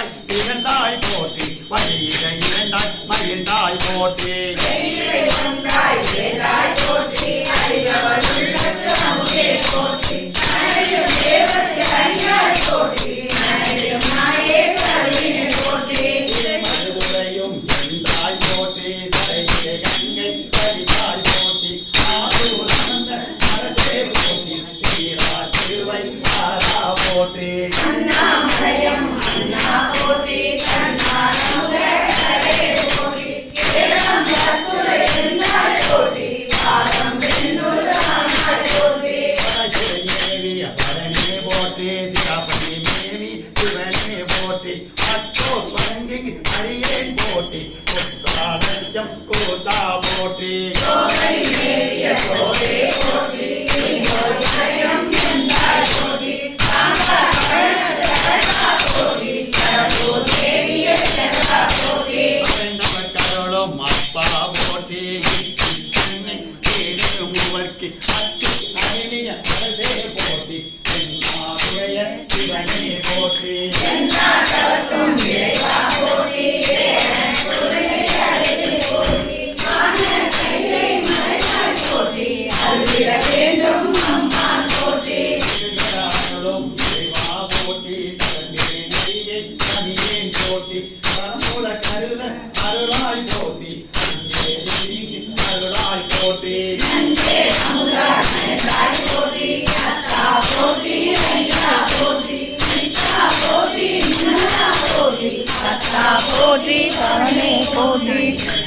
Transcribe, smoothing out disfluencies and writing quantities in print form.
ஒன்றாய் இரண்டாய் போற்றி வழியிட இரண்டாய் மகிழ்ந்தாய் போற்றி ஒன்றாய் இரண்டாய் போற்றி அறியவர் உள்ளத்து அமுதே போற்றி நனையும் தேவத்தை அறியாய் போற்றி நனையும் மாயே கருவினை போற்றி மதுரையும் என்றாய் போற்றி சரையிலே கங்கை கரிதாய் போற்றி ஆரூர் அனந்த அரசே போற்றி சீரா திருவை ஆரா போற்றி அண்ணாமலையம் அண்ணா போற்றி கண்ணாரமுத கரே போற்றி ஏழம் சத்துரை என்றாய் போற்றி பாதம் வெண்ணூர் ஆனாய் போற்றி தேவிய பரமே போற்றி சிவபதி மேவி சிவனே போற்றி அத்தோர் வணங்கி அரியேன் போற்றி கொத்தாலட்சம் கோதா போற்றி கோதை மேவிய கோதை போற்றி கோதையம் என்றாய் போற்றி காந்தா கரணத கரணா போற்றி கரபோ தேவிய செல்வா போற்றி மறைந்தவர் கருளும் அப்பா போற்றி தன்னை தேடு மூவர்க்கு அத்து அருளிய அரசே போற்றி என்னாருடைய சிவனே போற்றி எந்நாட்டவர்க்கும் இறைவா போற்றி ஏகன் குருவை அழைத்து போற்றி மான கைலை மலையாய் போற்றி அருளிட வேண்டும் அம்மான் போற்றி திருஞானங்களும் இறைவா போற்றி தன்னிலே நெறியே தனியேன் போற்றி பரமூல கருத அருளாய் போற்றி தன்னிலே நெறியே அருளாய் போற்றி நன்றே அமுதா நன்றாய் போற்றி அத்தா போற்றி ஐயா போற்றி நித்தா போற்றி நின்னா போற்றி அத்தா போற்றி பரமே போற்றி